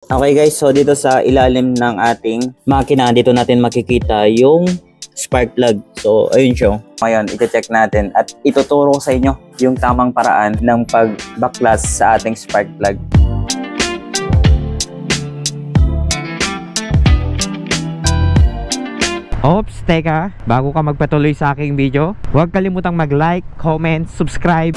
Okay guys, so dito sa ilalim ng ating makina, dito natin makikita yung spark plug. So ayun siya. Ngayon, ite-check natin at ituturo sa inyo yung tamang paraan ng pagbaklas sa ating spark plug. Oops, teka, bago ka magpatuloy sa aking video, huwag kalimutang mag-like, comment, subscribe.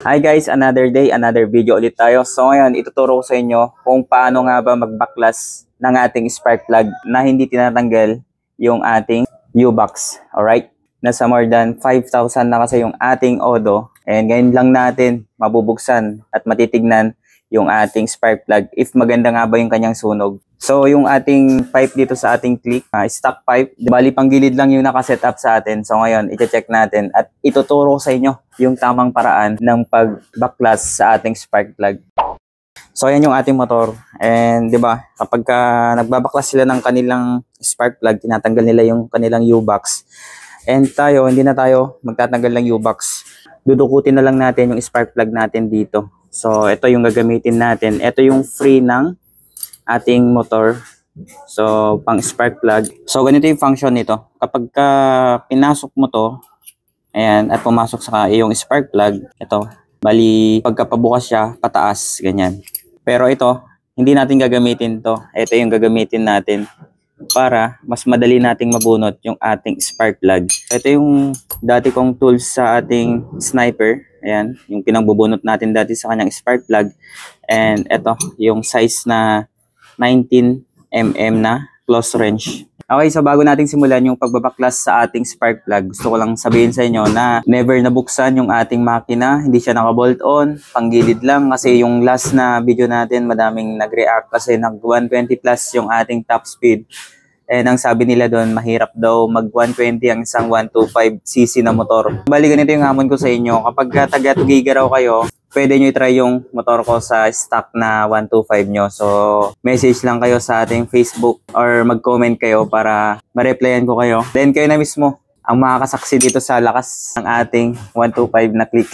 Hi guys, another day, another video ulit tayo. So ngayon, ituturo ko sa inyo kung paano nga ba magbaklas ng ating spark plug na hindi tinatanggal yung ating U-box. Alright? Nasa more than 5,000 na kasi yung ating Odo. And ngayon lang natin mabubuksan at matitignan yung ating spark plug if maganda nga ba yung kanyang sunog. So yung ating pipe dito sa ating click, stock pipe, bali pang gilid lang yung nakaset up sa atin. So ngayon, i-check natin at ituturo sa inyo yung tamang paraan ng pagbaklas sa ating spark plug. So ayan yung ating motor. And 'di ba, kapag nagbabaklas sila ng kanilang spark plug, tinatanggal nila yung kanilang U-box. And tayo, hindi na tayo magtatanggal ng U-box. Dudukutin na lang natin yung spark plug natin dito. So ito yung gagamitin natin. Ito yung free ng ating motor. So pang spark plug. So ganito yung function nito. Kapag pinasok mo to, ayan, at pumasok sa iyong spark plug, ito, bali pagkapabukas siya, pataas, ganyan. Pero ito, hindi natin gagamitin to. Ito yung gagamitin natin para mas madali nating mabunot yung ating spark plug. Ito yung dati kong tools sa ating sniper. Ayan, yung pinagbubunot natin dati sa kanyang spark plug. And ito, yung size na 19mm na close wrench. Okay, so bago natin simulan yung pagbabaklas sa ating spark plug, gusto ko lang sabihin sa inyo na never nabuksan yung ating makina. Hindi siya naka-bolt on, panggilid lang. Kasi yung last na video natin, madaming nag-react kasi nag 120 plus yung ating top speed. And ang sabi nila doon, mahirap daw mag 120 ang isang 125cc na motor. Bali, ganito yung hamon ko sa inyo. Kapag taga 2 giga raw kayo, pwede nyo i-try yung motor ko sa stock na 125 nyo. So, message lang kayo sa ating Facebook or mag-comment kayo para ma-replyan ko kayo. Then kayo na mismo ang makakasaksi dito sa lakas ng ating 125 na click.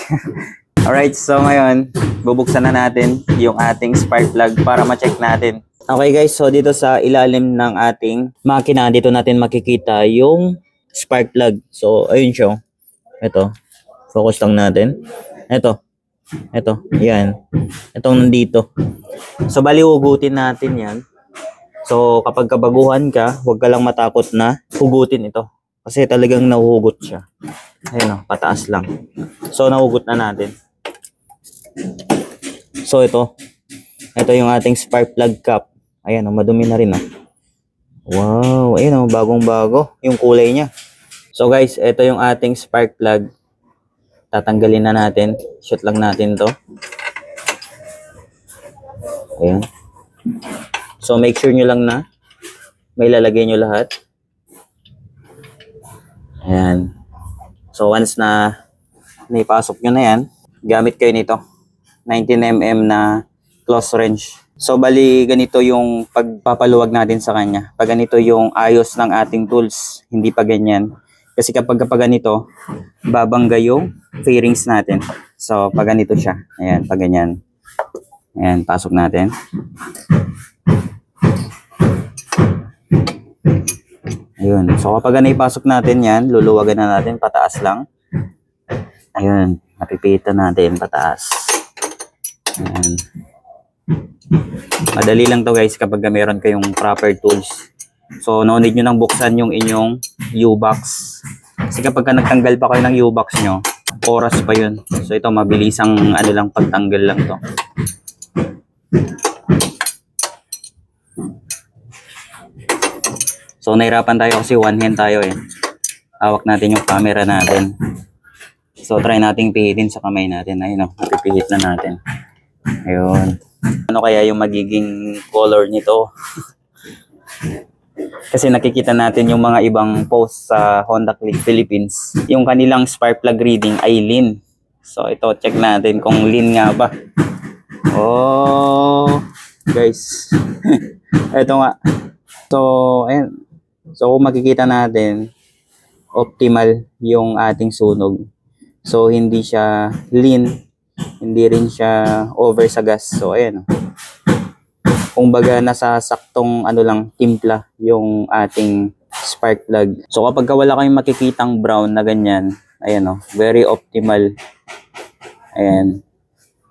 Alright, so ngayon, bubuksan na natin yung ating spark plug para ma-check natin. Okay guys, so dito sa ilalim ng ating makina, dito natin makikita yung spark plug. So, ayun siya. Ito, focus lang natin. Ito, yan. Itong nandito. So, bali hugutin natin yan. So, kapag kabaguhan ka, huwag ka lang matakot na hugutin ito. Kasi talagang nahuhugot siya. Ayun o, pataas lang. So, nahugot na natin. So, ito yung ating spark plug cap. Ayan o, madumi na rin o. Wow, ayun o, bagong bago yung kulay niya. So guys, ito yung ating spark plug. Tatanggalin na natin. Shoot lang natin to. Ayan. So make sure nyo lang na may lalagay nyo lahat. Ayan. So once na naipasok nyo na yan, gamit kayo nito. 19mm na close wrench. So bali ganito yung pagpapaluwag natin sa kanya. Pag ganito yung ayos ng ating tools, hindi pa ganyan. Kasi kapag ganito, babangga yung fairings natin. So pag ganito siya, ayan, pag ganyan. Ayan, pasok natin. Ayun, so kapag ipasok natin yan, luluwagan na natin, pataas lang. Ayun, napipitan natin, pataas. Ayan. Madali lang to guys kapag meron kayong proper tools. So no need nyo nang buksan yung inyong U-box. Kasi kapag nagtanggal pa kayo ng U-box nyo, oras pa yun. So ito mabilisang lang, pagtanggal lang to. So nahirapan tayo kasi one hand tayo eh. Hawak natin yung camera natin. So try nating pihitin sa kamay natin. Ayun o, napipihit na natin. Ayun. Ano kaya yung magiging color nito? Kasi nakikita natin yung mga ibang post sa Honda Click Philippines. Yung kanilang spark plug reading ay lean. So ito, check natin kung lean nga ba. Oh, guys. Ito nga. So, ayan. So kung makikita natin, optimal yung ating sunog. So hindi siya lean Hindi rin siya over sa gas. So, ayan. Kumbaga, nasa saktong ano lang, timpla yung ating spark plug. So, kapag wala kayong makikitang brown na ganyan, ayan very optimal. Ayan.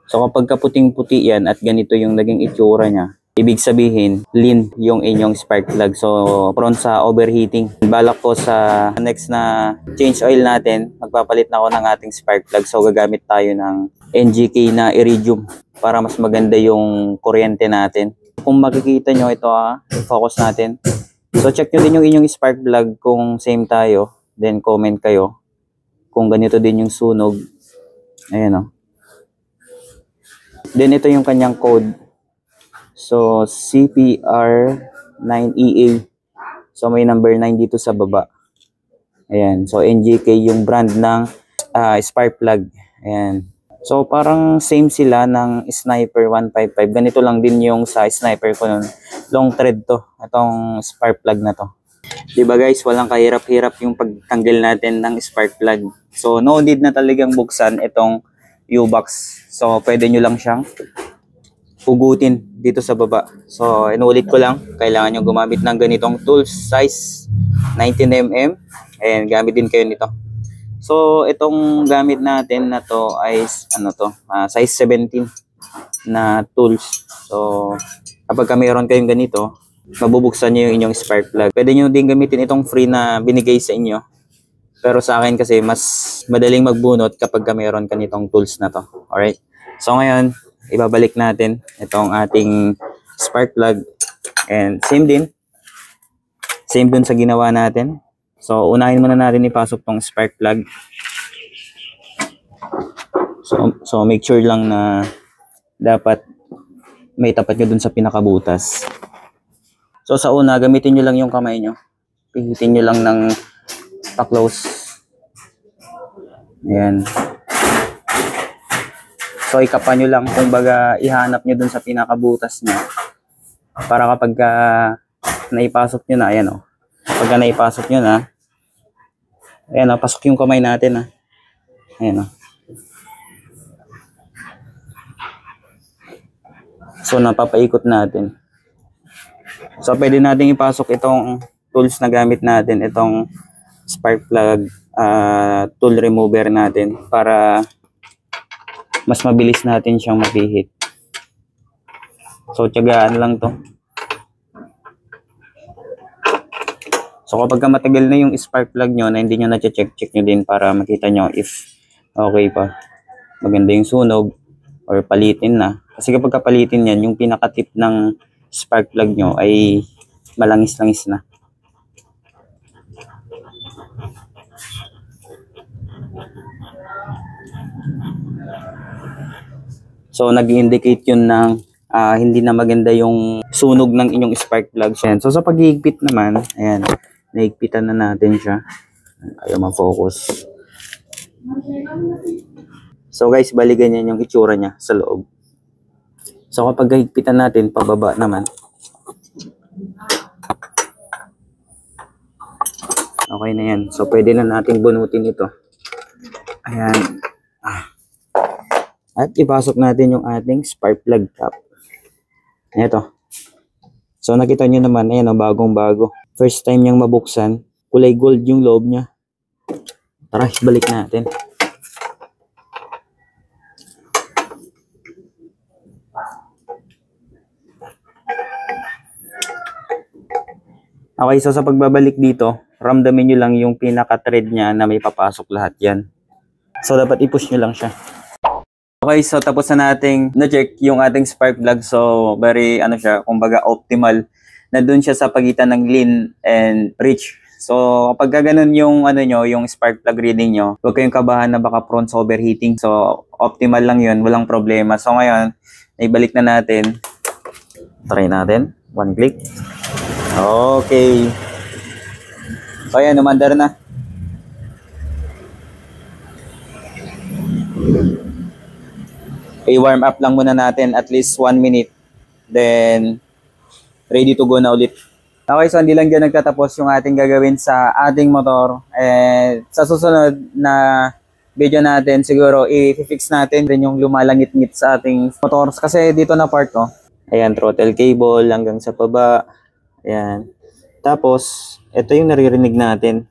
So, kapag kaputing-puti yan at ganito yung naging itsura niya, ibig sabihin, lean yung inyong spark plug. So, prone sa overheating. Balak ko sa next na change oil natin, magpapalit na ako ng ating spark plug. So, gagamit tayo ng NGK na iridium para mas maganda yung kuryente natin. Kung makikita nyo, ito focus natin. So, check nyo din yung inyong spark plug kung same tayo. Then, comment kayo kung ganito din yung sunog. Ayan Then, ito yung kanyang code. So, CPR9EA. So, may number 9 dito sa baba. Ayan. So, NGK yung brand ng spark plug. Ayan. So, parang same sila ng Sniper 155. Ganito lang din yung sa Sniper ko nun. Long thread to. Itong spark plug na to. Diba guys, walang kahirap-hirap yung pagtanggal natin ng spark plug. So, no need na talagang buksan itong U-box. So, pwede nyo lang siyang hugutin dito sa baba. So, inulit ko lang. Kailangan nyo gumamit ng ganitong tools. Size 19mm. And gamit din kayo nito. So, itong gamit natin na to ay size 17 na tools. So, kapag mayroon kayong ganito, mabubuksan nyo yung inyong spark plug. Pwede nyo din gamitin itong free na binigay sa inyo. Pero sa akin kasi, mas madaling magbunot kapag mayroon ka nitong tools na to. Alright? So, ngayon, ibabalik natin itong ating spark plug. And same din. Same dun sa ginawa natin. So, unahin muna natin ipasok tong spark plug. So make sure lang na dapat may tapat nyo dun sa pinakabutas. So, sa una, gamitin nyo lang yung kamay nyo. Pihitin nyo lang ng pa-close. Ayan. So, ikapan nyo lang. Kumbaga, ihanap nyo dun sa pinakabutas nyo. Para kapag naipasok nyo na, ayan Pagka naipasok nyo na, ayan pasok yung kamay natin Ayan So, napapaikot natin. So, pwede natin ipasok itong tools na gamit natin, itong spark plug tool remover natin para mas mabilis natin siyang mapihit. So, tiyagaan lang to. So, kapag matagal na yung spark plug nyo na hindi nyo na-check nyo din para makita nyo if okay pa. Maganda yung sunog or palitin na. Kasi kapag kapalitin yan, yung pinaka-tip ng spark plug nyo ay malangis-langis na. So, nag-indicate yun ng hindi na maganda yung sunog ng inyong spark plug. So, sa paghihigpit naman, ayan, nahigpitan na natin siya. Ayaw ma-focus. So guys, bali ganyan yung itsura niya sa loob. So kapag higpitan natin, pababa naman. Okay na yan. So pwede na natin bunutin ito. Ayan. At ipasok natin yung ating spark plug cap. Ito. So nakita nyo naman, ayan bagong bago. First time niyang mabuksan, kulay gold yung loob niya. Tara, balik natin. Okay, so sa pagbabalik dito, ramdamin nyo lang yung pinaka-thread niya na may papasok lahat yan. So dapat i-push nyo lang siya. Okay, so tapos na nating na-check yung ating spark plug. So very siya, kumbaga optimal. Nandun siya sa pagitan ng lean and rich. So, kapag ganun yung yung spark plug reading nyo, huwag kayong kabahan na baka prone sa overheating. So, optimal lang yun, walang problema. So, ngayon, naibalik na natin. Try natin. One click. Okay. So, ayan, umandar na. I-warm up lang muna natin at least 1 minute. Then, ready to go na ulit. Okay, so hindi lang dyan nagtatapos yung ating gagawin sa ating motor. And sa susunod na video natin, siguro i-fix natin din yung lumalangit-ngit sa ating motors. Kasi dito na part, oh. Ayan, throttle cable hanggang sa baba. Ayan. Tapos, ito yung naririnig natin.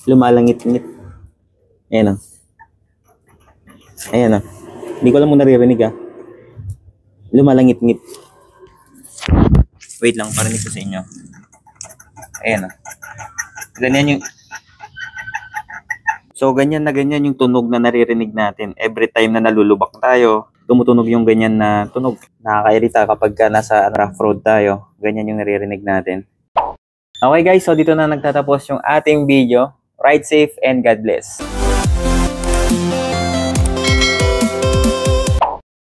Lumalangit-ngit. Ayan, oh. Ayan, oh. Hindi ko alam kung naririnig, ah. Lumalangit-ngit. Wait lang, parinig ko sa inyo. Ayan, oh. Ganyan yung... So, ganyan na ganyan yung tunog na naririnig natin. Every time na nalulubak tayo, tumutunog yung ganyan na tunog. Nakakairita kapag nasa rough road tayo. Ganyan yung naririnig natin. Okay guys, so dito na nagtatapos yung ating video. Ride safe and God bless.